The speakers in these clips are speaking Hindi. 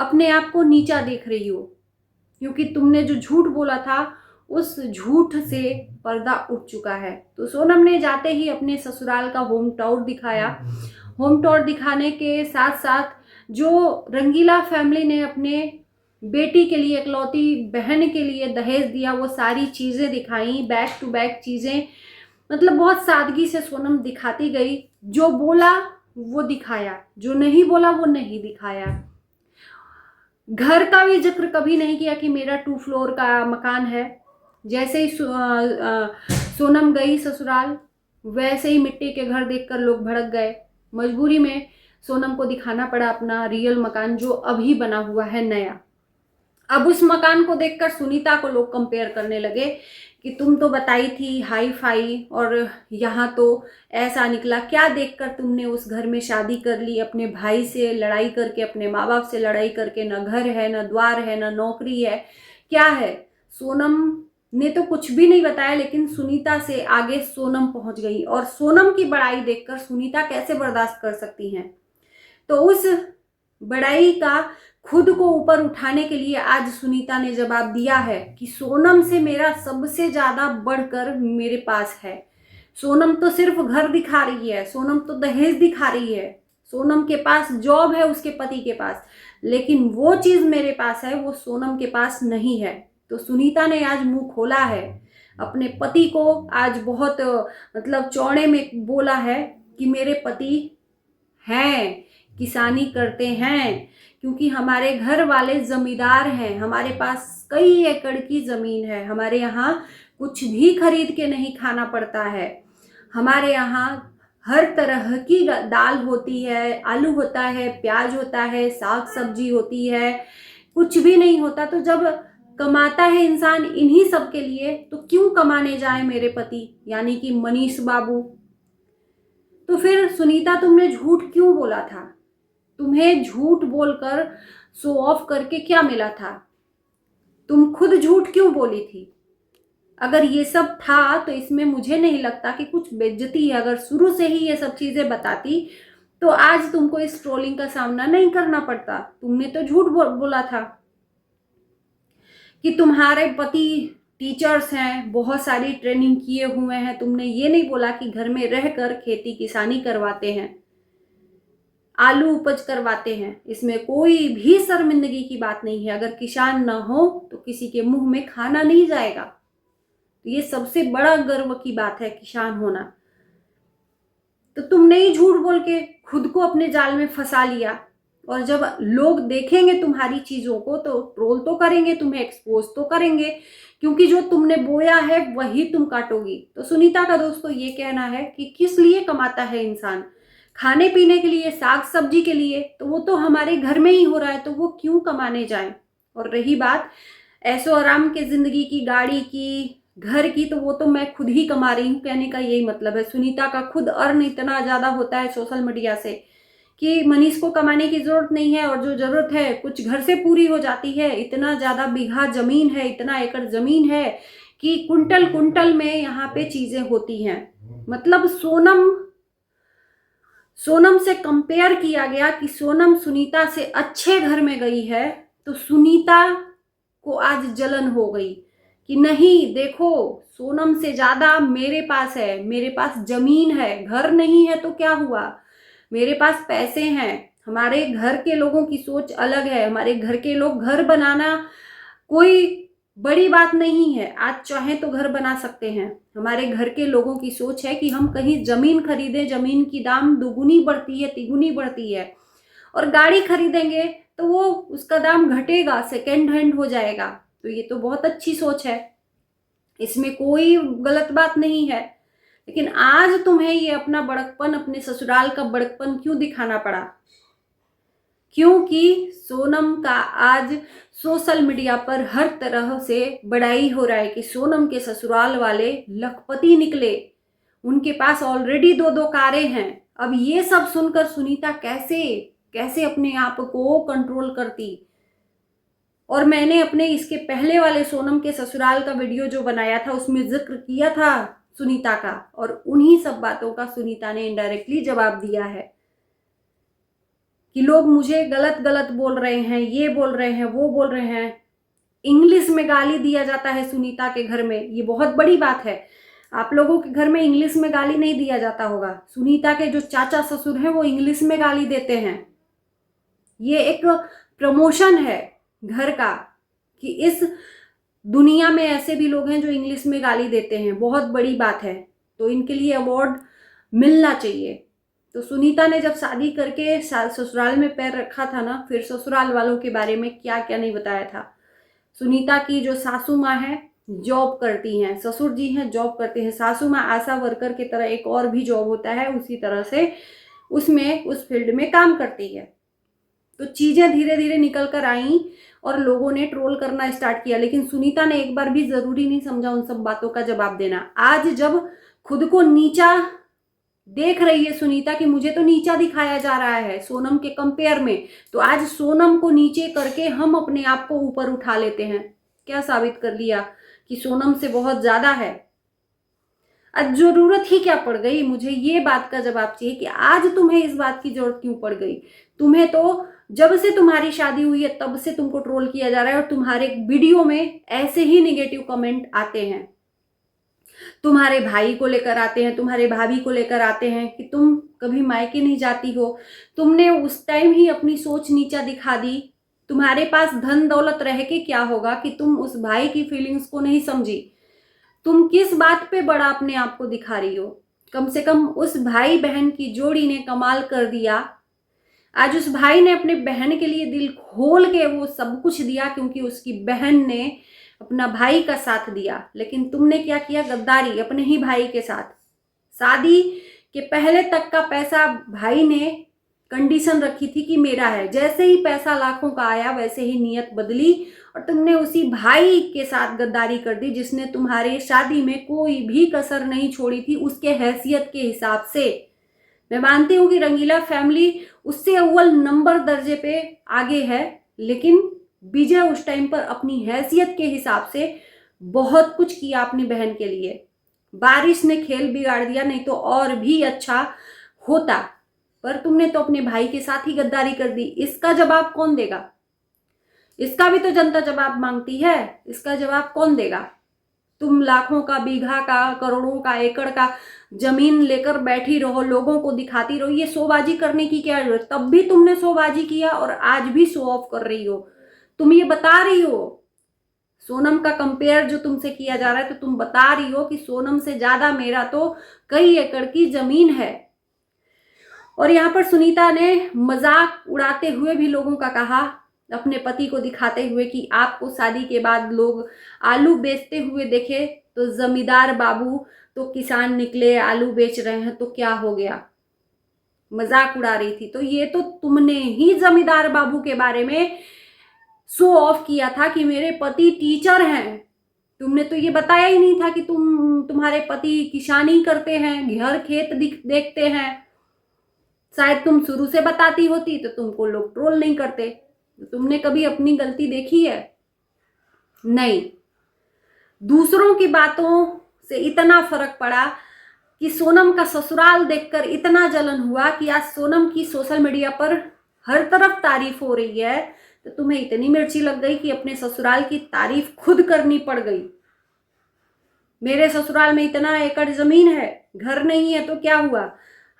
अपने आप को नीचा देख रही हो, क्योंकि तुमने जो झूठ बोला था उस झूठ से पर्दा उठ चुका है। तो सोनम ने जाते ही अपने ससुराल का होम टूर दिखाया। होम टूर दिखाने के साथ साथ जो रंगीला फैमिली ने अपने बेटी के लिए, इकलौती बहन के लिए दहेज दिया, वो सारी चीज़ें दिखाई, बैक टू बैक चीज़ें। मतलब बहुत सादगी से सोनम दिखाती गई। जो बोला वो दिखाया, जो नहीं बोला वो नहीं दिखाया। घर का भी जिक्र कभी नहीं किया कि मेरा 2 फ्लोर का मकान है। जैसे ही सोनम गई ससुराल, वैसे ही मिट्टी के घर देखकर लोग भड़क गए। मजबूरी में सोनम को दिखाना पड़ा अपना रियल मकान जो अभी बना हुआ है, नया। अब उस मकान को देखकर सुनीता को लोग कंपेयर करने लगे कि तुम तो बताई थी हाई फाई और यहाँ तो ऐसा निकला। क्या देखकर तुमने उस घर में शादी कर ली, अपने भाई से लड़ाई करके, अपने माँ बाप से लड़ाई करके? न घर है, न द्वार है, न नौकरी है, क्या है? सोनम ने तो कुछ भी नहीं बताया, लेकिन सुनीता से आगे सोनम पहुंच गई। और सोनम की बड़ाई देखकर सुनीता कैसे बर्दाश्त कर सकती हैं? तो उस बड़ाई का खुद को ऊपर उठाने के लिए आज सुनीता ने जवाब दिया है कि सोनम से मेरा सबसे ज्यादा बढ़कर मेरे पास है। सोनम तो सिर्फ घर दिखा रही है, सोनम तो दहेज दिखा रही है, सोनम के पास जॉब है उसके पति के पास, लेकिन वो चीज मेरे पास है वो सोनम के पास नहीं है। तो सुनीता ने आज मुंह खोला है, अपने पति को आज बहुत मतलब चौड़े में बोला है कि मेरे पति हैं, किसानी करते हैं, क्योंकि हमारे घर वाले जमींदार हैं, हमारे पास कई एकड़ की जमीन है, हमारे यहाँ कुछ भी खरीद के नहीं खाना पड़ता है, हमारे यहाँ हर तरह की दाल होती है, आलू होता है, प्याज होता है, साग सब्जी होती है, कुछ भी नहीं होता। तो जब कमाता है इंसान इन्हीं सब के लिए, तो क्यों कमाने जाए मेरे पति यानी कि मनीष बाबू? तो फिर सुनीता तुमने झूठ क्यों बोला था? तुम्हें झूठ बोलकर शो ऑफ करके क्या मिला था? तुम खुद झूठ क्यों बोली थी? अगर ये सब था तो इसमें मुझे नहीं लगता कि कुछ बेइज्जती है। अगर शुरू से ही ये सब चीजें बताती तो आज तुमको इस ट्रोलिंग का सामना नहीं करना पड़ता। तुमने तो झूठ बोला था कि तुम्हारे पति टीचर्स हैं, बहुत सारी ट्रेनिंग किए हुए हैं। तुमने ये नहीं बोला कि घर में रहकर खेती किसानी करवाते हैं, आलू उपज करवाते हैं। इसमें कोई भी शर्मिंदगी की बात नहीं है। अगर किसान ना हो तो किसी के मुंह में खाना नहीं जाएगा। तो ये सबसे बड़ा गर्व की बात है, किसान होना। तो तुमने ही झूठ बोल के खुद को अपने जाल में फंसा लिया। और जब लोग देखेंगे तुम्हारी चीजों को तो ट्रोल तो करेंगे, तुम्हें एक्सपोज तो करेंगे, क्योंकि जो तुमने बोया है वही तुम काटोगी। तो सुनीता का दोस्तों ये कहना है कि किस लिए कमाता है इंसान? खाने पीने के लिए, साग सब्जी के लिए। तो वो तो हमारे घर में ही हो रहा है, तो वो क्यों कमाने जाए? और रही बात ऐशो आराम के जिंदगी की, गाड़ी की, घर की, तो वो तो मैं खुद ही कमा रही हूँ, कहने का यही मतलब है। सुनीता का खुद अर्न इतना ज्यादा होता है सोशल मीडिया से कि मनीष को कमाने की जरूरत नहीं है, और जो जरूरत है कुछ घर से पूरी हो जाती है। इतना ज्यादा बीघा जमीन है, इतना एकड़ जमीन है कि कुंटल कुंटल में यहाँ पे चीजें होती हैं। मतलब सोनम से कंपेयर किया गया कि सोनम सुनीता से अच्छे घर में गई है, तो सुनीता को आज जलन हो गई कि नहीं, देखो सोनम से ज्यादा मेरे पास है, मेरे पास जमीन है, घर नहीं है तो क्या हुआ, मेरे पास पैसे हैं। हमारे घर के लोगों की सोच अलग है। हमारे घर के लोग, घर बनाना कोई बड़ी बात नहीं है, आज चाहे तो घर बना सकते हैं। हमारे घर के लोगों की सोच है कि हम कहीं जमीन खरीदें, जमीन की दाम दुगुनी बढ़ती है, तिगुनी बढ़ती है, और गाड़ी खरीदेंगे तो वो उसका दाम घटेगा, सेकेंड हैंड हो जाएगा। तो ये तो बहुत अच्छी सोच है, इसमें कोई गलत बात नहीं है। लेकिन आज तुम्हें ये अपना बड़कपन, अपने ससुराल का बड़कपन क्यों दिखाना पड़ा? क्योंकि सोनम का आज सोशल मीडिया पर हर तरह से बड़ाई हो रहा है कि सोनम के ससुराल वाले लखपति निकले, उनके पास ऑलरेडी 2-2 कारें हैं। अब ये सब सुनकर सुनीता कैसे कैसे अपने आप को कंट्रोल करती। और मैंने अपने इसके पहले वाले सोनम के ससुराल का वीडियो जो बनाया था उसमें जिक्र किया था सुनीता का, और उन्हीं सब बातों का सुनीता ने इनडायरेक्टली जवाब दिया है। कि लोग मुझे गलत गलत बोल रहे हैं, ये बोल रहे हैं, वो बोल रहे हैं। इंग्लिश में गाली दिया जाता है सुनीता के घर में, ये बहुत बड़ी बात है। आप लोगों के घर में इंग्लिश में गाली नहीं दिया जाता होगा। सुनीता के जो चाचा ससुर हैं वो इंग्लिश में गाली देते हैं। ये एक प्रमोशन है घर का कि इस दुनिया में ऐसे भी लोग हैं जो इंग्लिश में गाली देते हैं, बहुत बड़ी बात है। तो इनके लिए अवार्ड मिलना चाहिए। तो सुनीता ने जब शादी करके ससुराल में पैर रखा था ना, फिर ससुराल वालों के बारे में क्या क्या नहीं बताया था। सुनीता की जो सासू माँ है जॉब करती हैं, ससुर जी हैं जॉब करते हैं, सासू माँ आशा वर्कर की तरह एक और भी जॉब होता है उसी तरह से उसमें उस फील्ड में काम करती है। तो चीज़ें धीरे धीरे निकल कर आई और लोगों ने ट्रोल करना स्टार्ट किया, लेकिन सुनीता ने एक बार भी ज़रूरी नहीं समझा उन सब बातों का जवाब देना। आज जब खुद को नीचा देख रही है सुनीता कि मुझे तो नीचा दिखाया जा रहा है सोनम के कंपेयर में, तो आज सोनम को नीचे करके हम अपने आप को ऊपर उठा लेते हैं। क्या साबित कर लिया कि सोनम से बहुत ज़्यादा है। आज जरूरत ही क्या पड़ गई, मुझे ये बात का जवाब चाहिए कि आज तुम्हें इस बात की जरूरत क्यों पड़ गई। तुम्हें तो जब से तुम्हारी शादी हुई है तब से तुमको ट्रोल किया जा रहा है और तुम्हारे वीडियो में ऐसे ही नेगेटिव कमेंट आते हैं। तुम्हारे भाई को लेकर आते हैं, तुम्हारे भाभी को लेकर आते हैं कि तुम कभी मायके नहीं जाती हो। तुमने उस टाइम ही अपनी सोच नीचा दिखा दी। तुम्हारे पास धन दौलत रह के क्या होगा कि तुम उस भाई की फीलिंग्स को नहीं समझी। तुम किस बात पे बड़ा अपने आप को दिखा रही हो। कम से कम उस भाई बहन की जोड़ी ने कमाल कर दिया। आज उस भाई ने अपने बहन के लिए दिल खोल के वो सब कुछ दिया क्योंकि उसकी बहन ने अपना भाई का साथ दिया। लेकिन तुमने क्या किया, गद्दारी अपने ही भाई के साथ। शादी के पहले तक का पैसा भाई ने कंडीशन रखी थी कि मेरा है, जैसे ही पैसा लाखों का आया वैसे ही नीयत बदली और तुमने उसी भाई के साथ गद्दारी कर दी जिसने तुम्हारे शादी में कोई भी कसर नहीं छोड़ी थी उसके हैसियत के हिसाब से। मैं मानती हूँ कि रंगीला फैमिली उससे अव्वल नंबर दर्जे पे आगे है, लेकिन विजय उस टाइम पर अपनी हैसियत के हिसाब से बहुत कुछ किया अपनी बहन के लिए। बारिश ने खेल बिगाड़ दिया, नहीं तो और भी अच्छा होता, पर तुमने तो अपने भाई के साथ ही गद्दारी कर दी। इसका जवाब कौन देगा? इसका भी तो जनता जवाब मांगती है। इसका जवाब कौन देगा? तुम लाखों का, बीघा का, करोड़ों का, एकड़ का जमीन लेकर बैठी रहो, लोगों को दिखाती रहो। ये शोबाजी करने की क्या जरूरत? तब भी तुमने शोबाजी किया और आज भी शो ऑफ कर रही हो। तुम ये बता रही हो सोनम का कंपेयर जो तुमसे किया जा रहा है, तो तुम बता रही हो कि सोनम से ज्यादा मेरा तो कई एकड़ की जमीन है। और यहाँ पर सुनीता ने मजाक उड़ाते हुए भी लोगों का कहा, अपने पति को दिखाते हुए कि आपको शादी के बाद लोग आलू बेचते हुए देखे तो जमींदार बाबू तो किसान निकले, आलू बेच रहे हैं तो क्या हो गया। मजाक उड़ा रही थी। तो ये तो तुमने ही जमींदार बाबू के बारे में शो ऑफ किया था कि मेरे पति टीचर हैं। तुमने तो ये बताया ही नहीं था कि तुम्हारे पति किसानी करते हैं, घर खेत देखते हैं। शायद तुम शुरू से बताती होती तो तुमको लोग ट्रोल नहीं करते। तुमने कभी अपनी गलती देखी है? नहीं। दूसरों की बातों से इतना फर्क पड़ा कि सोनम का ससुराल देखकर इतना जलन हुआ कि आज सोनम की सोशल मीडिया पर हर तरफ तारीफ हो रही है, तो तुम्हें इतनी मिर्ची लग गई कि अपने ससुराल की तारीफ खुद करनी पड़ गई। मेरे ससुराल में इतना एकड़ जमीन है, घर नहीं है तो क्या हुआ?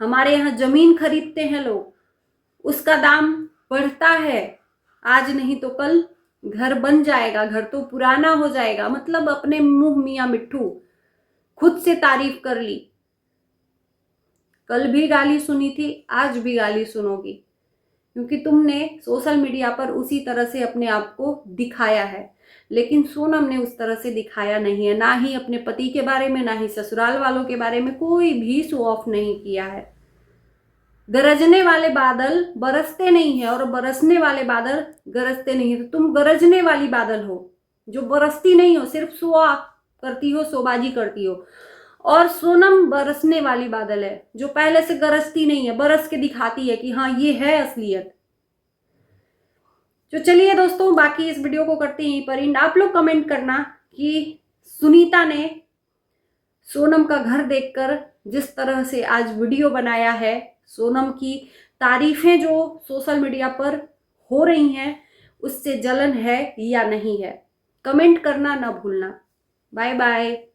हमारे यहाँ जमीन खरीदते हैं लोग, उसका दाम बढ़ता है। आज नहीं तो कल घर बन जाएगा, घर तो पुराना हो जाएगा। मतलब अपने मुंह मियाँ मिट्ठू, खुद से तारीफ कर ली। कल भी गाली सुनी थी, आज भी गाली सुनोगी, क्योंकि तुमने सोशल मीडिया पर उसी तरह से अपने आप को दिखाया है। लेकिन सोनम ने उस तरह से दिखाया नहीं है, ना ही अपने पति के बारे में, ना ही ससुराल वालों के बारे में कोई भी शो ऑफ नहीं किया है। गरजने वाले बादल बरसते नहीं है और बरसने वाले बादल गरजते नहीं है। तो तुम गरजने वाली बादल हो जो बरसती नहीं हो, सिर्फ शो ऑफ करती हो, शोबाजी करती हो। और सोनम बरसने वाली बादल है जो पहले से गरजती नहीं है, बरस के दिखाती है कि हाँ ये है असलियत। तो चलिए दोस्तों, बाकी इस वीडियो को करते हैं यहीं पर एंड। आप लोग कमेंट करना कि सुनीता ने सोनम का घर देखकर जिस तरह से आज वीडियो बनाया है, सोनम की तारीफें जो सोशल मीडिया पर हो रही हैं उससे जलन है या नहीं है, कमेंट करना ना भूलना। Bye bye.